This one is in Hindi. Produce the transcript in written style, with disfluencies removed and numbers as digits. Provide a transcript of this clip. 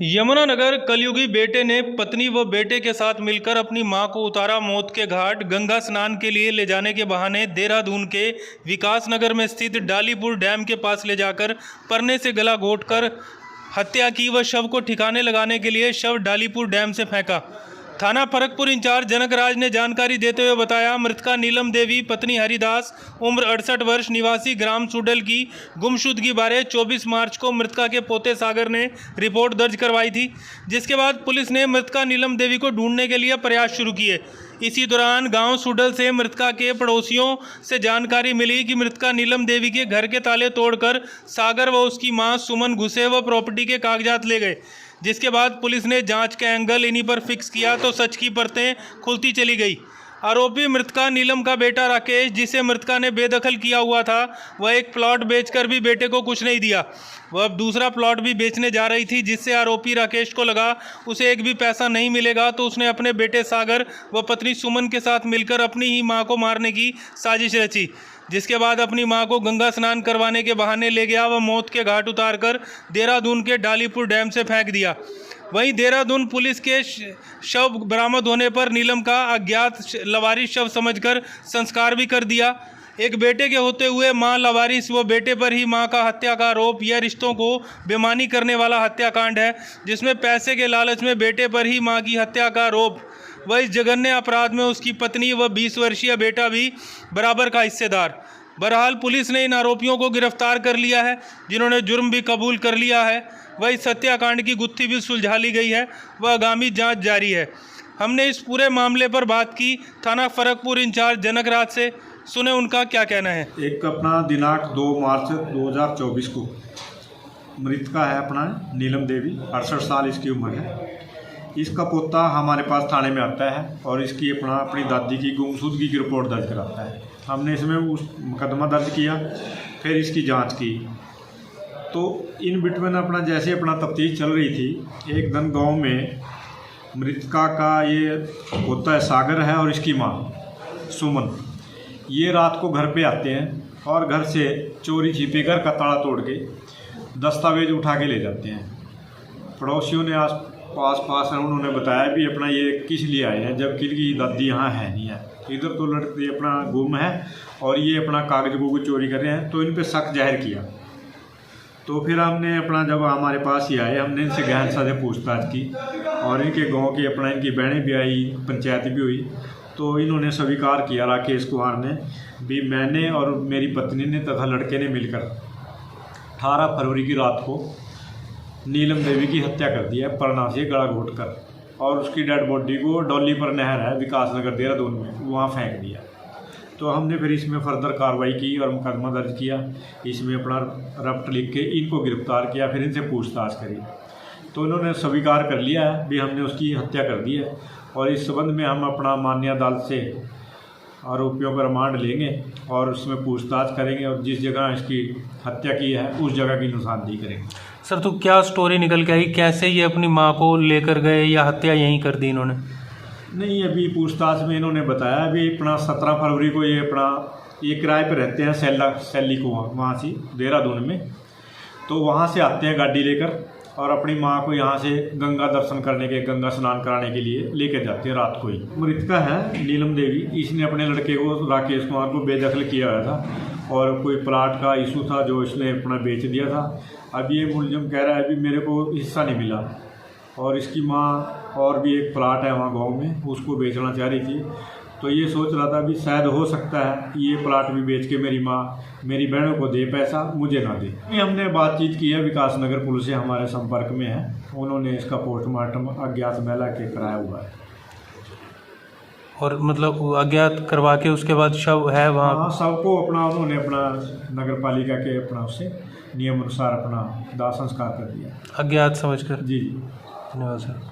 यमुनानगर कलयुगी बेटे ने पत्नी व बेटे के साथ मिलकर अपनी मां को उतारा मौत के घाट। गंगा स्नान के लिए ले जाने के बहाने देहरादून के विकास नगर में स्थित डालीपुर डैम के पास ले जाकर परने से गला घोंटकर हत्या की व शव को ठिकाने लगाने के लिए शव डालीपुर डैम से फेंका। थाना फरकपुर इंचार्ज जनक राज ने जानकारी देते हुए बताया, मृतका नीलम देवी पत्नी हरिदास उम्र 68 वर्ष निवासी ग्राम सुडल की गुमशुदगी बारे 24 मार्च को मृतका के पोते सागर ने रिपोर्ट दर्ज करवाई थी, जिसके बाद पुलिस ने मृतका नीलम देवी को ढूंढने के लिए प्रयास शुरू किए। इसी दौरान गांव सुडल से मृतका के पड़ोसियों से जानकारी मिली कि मृतका नीलम देवी के घर के ताले तोड़कर सागर व उसकी मां सुमन घुसे व प्रॉपर्टी के कागजात ले गए। जिसके बाद पुलिस ने जांच का एंगल इन्हीं पर फिक्स किया तो सच की परतें खुलती चली गई। आरोपी मृतका नीलम का बेटा राकेश, जिसे मृतका ने बेदखल किया हुआ था, वह एक प्लॉट बेचकर भी बेटे को कुछ नहीं दिया। वह अब दूसरा प्लॉट भी बेचने जा रही थी, जिससे आरोपी राकेश को लगा उसे एक भी पैसा नहीं मिलेगा, तो उसने अपने बेटे सागर व पत्नी सुमन के साथ मिलकर अपनी ही मां को मारने की साजिश रची। जिसके बाद अपनी मां को गंगा स्नान करवाने के बहाने ले गया व मौत के घाट उतारकर देहरादून के डालीपुर डैम से फेंक दिया। वहीं देहरादून पुलिस के शव बरामद होने पर नीलम का अज्ञात लवारिस शव समझकर संस्कार भी कर दिया। एक बेटे के होते हुए मां लवारिस व बेटे पर ही मां का हत्या का आरोप यह रिश्तों को बेईमानी करने वाला हत्याकांड है, जिसमें पैसे के लालच में बेटे पर ही मां की हत्या का आरोप। वह इस जघन्य अपराध में उसकी पत्नी व 20 वर्षीय बेटा भी बराबर का हिस्सेदार। बहरहाल पुलिस ने इन आरोपियों को गिरफ्तार कर लिया है, जिन्होंने जुर्म भी कबूल कर लिया है। वह इस हत्याकांड की गुत्थी भी सुलझा ली गई है व आगामी जांच जारी है। हमने इस पूरे मामले पर बात की थाना फरकपुर इंचार्ज जनक राज से, सुने उनका क्या कहना है। एक अपना दिनांक 2 मार्च 2024 को मृतका है अपना नीलम देवी, 68 साल इसकी उम्र है। इसका पोता हमारे पास थाने में आता है और इसकी अपनी दादी की गुमशुदगी की रिपोर्ट दर्ज कराता है। हमने इसमें उस मुकदमा दर्ज किया, फिर इसकी जांच की। तो इन बिटवीन जैसे तफ्तीश चल रही थी, एक दिन गांव में मृतका का ये पोता है सागर है और इसकी मां सुमन, ये रात को घर पे आते हैं और घर से चोरी छिपे घर का ताला तोड़ के दस्तावेज उठा के ले जाते हैं। पड़ोसियों ने पास उन्होंने बताया भी ये किस लिए आए हैं, जबकि इनकी दादी यहाँ है नहीं है, इधर तो लड़के गुम है और ये कागज को चोरी कर रहे हैं। तो इन पे शक जाहिर किया। तो फिर हमने जब हमारे पास ही आए, हमने इनसे गहनता से पूछताछ की और इनके गांव की इनकी बहनें भी आई, पंचायत भी हुई। तो इन्होंने स्वीकार किया, राकेश कुमार ने भी, मैंने और मेरी पत्नी ने तथा लड़के ने मिलकर 18 फरवरी की रात को नीलम देवी की हत्या कर दी है, परना से गला घोंटकर, और उसकी डेड बॉडी को डॉली पर नहर है विकास नगर देहरादून में, वहाँ फेंक दिया। तो हमने फिर इसमें फर्दर कार्रवाई की और मुकदमा दर्ज किया, इसमें रफ्ट लिख के इनको गिरफ्तार किया, फिर इनसे पूछताछ करी। तो इन्होंने स्वीकार कर लिया है भी हमने उसकी हत्या कर दी है और इस संबंध में हम माननीय अदालत से आरोपियों पर रिमांड लेंगे और उसमें पूछताछ करेंगे और जिस जगह इसकी हत्या की है उस जगह की निशानदेही करेंगे। सर, तो क्या स्टोरी निकल के आई, कैसे ये अपनी मां को लेकर गए या हत्या यहीं कर दी इन्होंने? नहीं, अभी पूछताछ में इन्होंने बताया अभी 17 फरवरी को ये किराए पर रहते हैं सैली को, वहाँ से देहरादून में। तो वहाँ से आते हैं गाड़ी लेकर और अपनी मां को यहाँ से गंगा दर्शन करने के, गंगा स्नान कराने के लिए लेकर जाते हैं रात को ही। मृतका है नीलम देवी, इसने अपने लड़के को राकेश कुमार को बेदखल किया हुआ था और कोई प्लाट का इशू था जो इसने बेच दिया था। अब ये मुलजिम कह रहा है अभी मेरे को हिस्सा नहीं मिला, और इसकी माँ और भी एक प्लाट है वहाँ गांव में, उसको बेचना चाह रही थी। तो ये सोच रहा था भी शायद हो सकता है ये प्लाट भी बेच के मेरी माँ मेरी बहनों को दे पैसा, मुझे ना दे। हमने बातचीत की है, विकास नगर पुलिस से हमारे संपर्क में है, उन्होंने इसका पोस्टमार्टम अज्ञात महिला के कराया हुआ है। और अज्ञात करवा के उसके बाद शव है वहाँ? हाँ, शव को उन्होंने नगर पालिका के उससे नियम अनुसार दाह संस्कार कर दिया, अज्ञात समझकर। जी। धन्यवाद सर।